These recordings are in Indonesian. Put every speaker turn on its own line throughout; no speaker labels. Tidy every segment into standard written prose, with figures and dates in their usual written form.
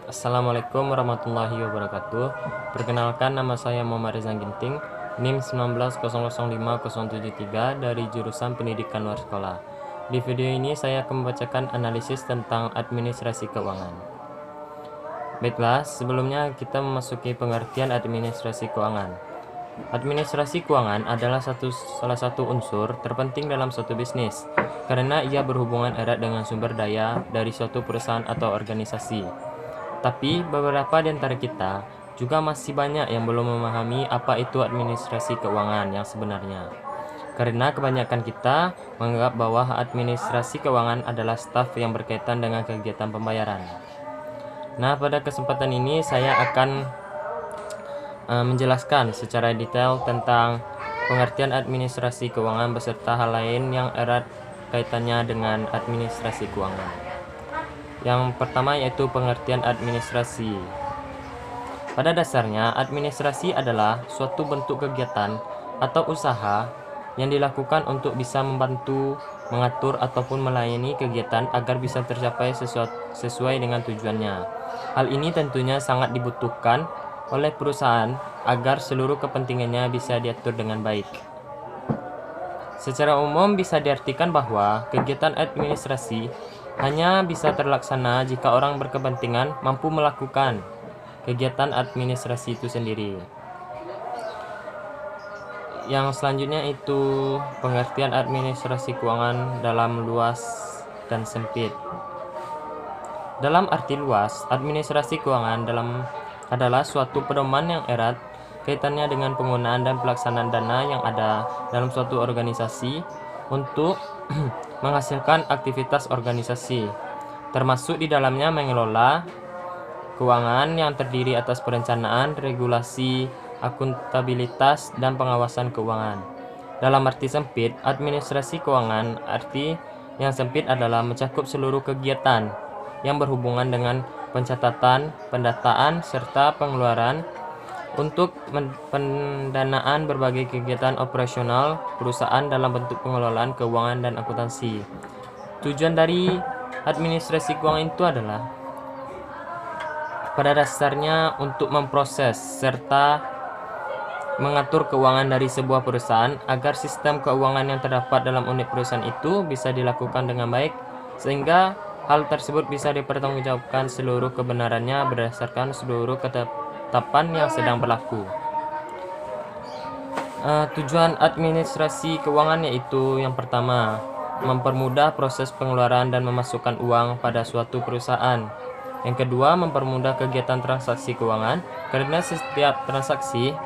Assalamualaikum warahmatullahi wabarakatuh. Perkenalkan, nama saya Muhammad Rizan Ginting, NIM 1900573 dari jurusan Pendidikan Luar Sekolah. Di video ini saya akan membacakan analisis tentang administrasi keuangan. Baiklah, sebelumnya kita memasuki pengertian administrasi keuangan. Administrasi keuangan adalah salah satu unsur terpenting dalam suatu bisnis, karena ia berhubungan erat dengan sumber daya dari suatu perusahaan atau organisasi. Tapi beberapa di antara kita juga masih banyak yang belum memahami apa itu administrasi keuangan yang sebenarnya. Karena kebanyakan kita menganggap bahwa administrasi keuangan adalah staf yang berkaitan dengan kegiatan pembayaran. Nah, pada kesempatan ini saya akan menjelaskan secara detail tentang pengertian administrasi keuangan beserta hal lain yang erat kaitannya dengan administrasi keuangan. Yang pertama yaitu pengertian administrasi. Pada dasarnya, administrasi adalah suatu bentuk kegiatan atau usaha yang dilakukan untuk bisa membantu, mengatur, ataupun melayani kegiatan agar bisa tercapai sesuai dengan tujuannya. Hal ini tentunya sangat dibutuhkan oleh perusahaan agar seluruh kepentingannya bisa diatur dengan baik. Secara umum bisa diartikan bahwa kegiatan administrasi hanya bisa terlaksana jika orang berkepentingan mampu melakukan kegiatan administrasi itu sendiri. Yang selanjutnya itu pengertian administrasi keuangan dalam luas dan sempit. Dalam arti luas, administrasi keuangan adalah suatu pedoman yang erat kaitannya dengan penggunaan dan pelaksanaan dana yang ada dalam suatu organisasi untuk menghasilkan aktivitas organisasi, termasuk di dalamnya mengelola keuangan yang terdiri atas perencanaan, regulasi, akuntabilitas, dan pengawasan keuangan. Dalam arti sempit, administrasi keuangan arti yang sempit adalah mencakup seluruh kegiatan yang berhubungan dengan pencatatan, pendataan, serta pengeluaran untuk pendanaan berbagai kegiatan operasional perusahaan dalam bentuk pengelolaan keuangan dan akuntansi. Tujuan dari administrasi keuangan itu adalah pada dasarnya untuk memproses serta mengatur keuangan dari sebuah perusahaan agar sistem keuangan yang terdapat dalam unit perusahaan itu bisa dilakukan dengan baik, sehingga hal tersebut bisa dipertanggungjawabkan seluruh kebenarannya berdasarkan seluruh ketetapan yang sedang berlaku. Tujuan administrasi keuangan yaitu yang pertama, mempermudah proses pengeluaran dan memasukkan uang pada suatu perusahaan. Yang kedua, mempermudah kegiatan transaksi keuangan karena setiap transaksi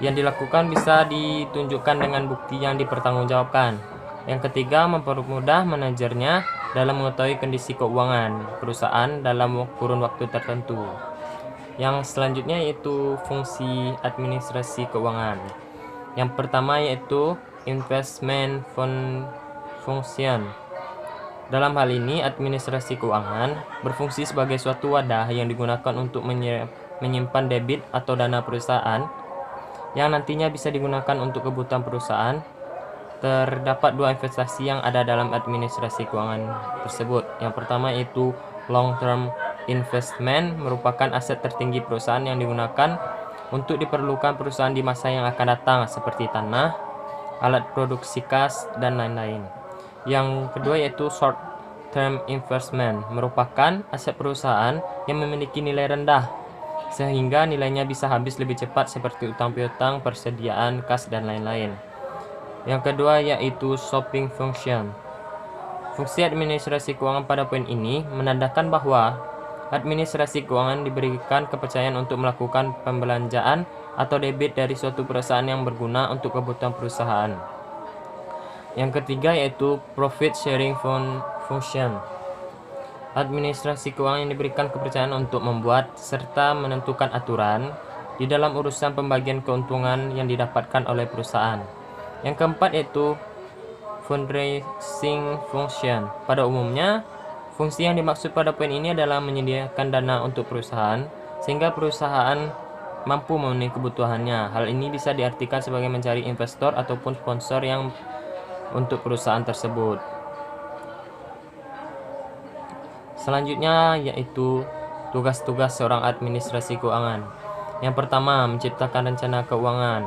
yang dilakukan bisa ditunjukkan dengan bukti yang dipertanggungjawabkan. Yang ketiga, mempermudah manajernya dalam mengetahui kondisi keuangan perusahaan dalam kurun waktu tertentu. Yang selanjutnya yaitu fungsi administrasi keuangan. Yang pertama yaitu investment function. Dalam hal ini, administrasi keuangan berfungsi sebagai suatu wadah yang digunakan untuk menyimpan debit atau dana perusahaan yang nantinya bisa digunakan untuk kebutuhan perusahaan. Terdapat dua investasi yang ada dalam administrasi keuangan tersebut. Yang pertama yaitu long term investment, merupakan aset tertinggi perusahaan yang digunakan untuk diperlukan perusahaan di masa yang akan datang seperti tanah, alat produksi kas, dan lain-lain. Yang kedua yaitu short term investment, merupakan aset perusahaan yang memiliki nilai rendah sehingga nilainya bisa habis lebih cepat seperti utang piutang, persediaan kas, dan lain-lain. Yang kedua yaitu shopping function. Fungsi administrasi keuangan pada poin ini menandakan bahwa administrasi keuangan diberikan kepercayaan untuk melakukan pembelanjaan atau debit dari suatu perusahaan yang berguna untuk kebutuhan perusahaan. Yang ketiga yaitu profit sharing function. Administrasi keuangan yang diberikan kepercayaan untuk membuat serta menentukan aturan di dalam urusan pembagian keuntungan yang didapatkan oleh perusahaan. Yang keempat yaitu fundraising function. Pada umumnya, fungsi yang dimaksud pada poin ini adalah menyediakan dana untuk perusahaan sehingga perusahaan mampu memenuhi kebutuhannya. Hal ini bisa diartikan sebagai mencari investor ataupun sponsor yang untuk perusahaan tersebut. Selanjutnya yaitu Tugas-tugas seorang administrasi keuangan. Yang pertama, menciptakan rencana keuangan.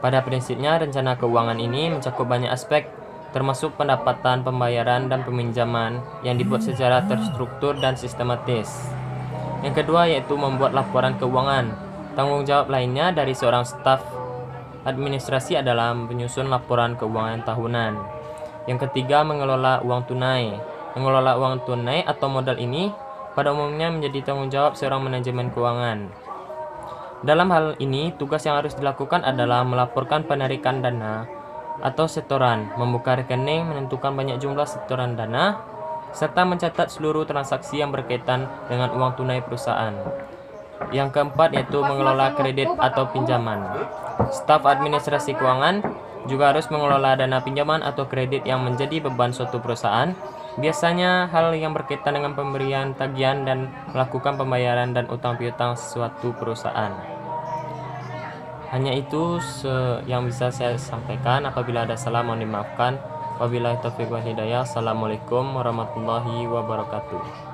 Pada prinsipnya, rencana keuangan ini mencakup banyak aspek, termasuk pendapatan, pembayaran, dan peminjaman yang dibuat secara terstruktur dan sistematis. Yang kedua yaitu membuat laporan keuangan. Tanggung jawab lainnya dari seorang staf administrasi adalah menyusun laporan keuangan tahunan. Yang ketiga, mengelola uang tunai. Mengelola uang tunai atau modal ini pada umumnya menjadi tanggung jawab seorang manajemen keuangan. Dalam hal ini, tugas yang harus dilakukan adalah melaporkan penarikan dana atau setoran, membuka rekening, menentukan banyak jumlah setoran dana, serta mencatat seluruh transaksi yang berkaitan dengan uang tunai perusahaan. Yang keempat yaitu mengelola kredit atau pinjaman. Staf administrasi keuangan juga harus mengelola dana pinjaman atau kredit yang menjadi beban suatu perusahaan. Biasanya hal yang berkaitan dengan pemberian tagihan dan melakukan pembayaran dan utang piutang suatu perusahaan. Hanya itu yang bisa saya sampaikan. Apabila ada salah mohon dimaafkan. Wabillahi taufiq wal hidayah. Assalamualaikum warahmatullahi wabarakatuh.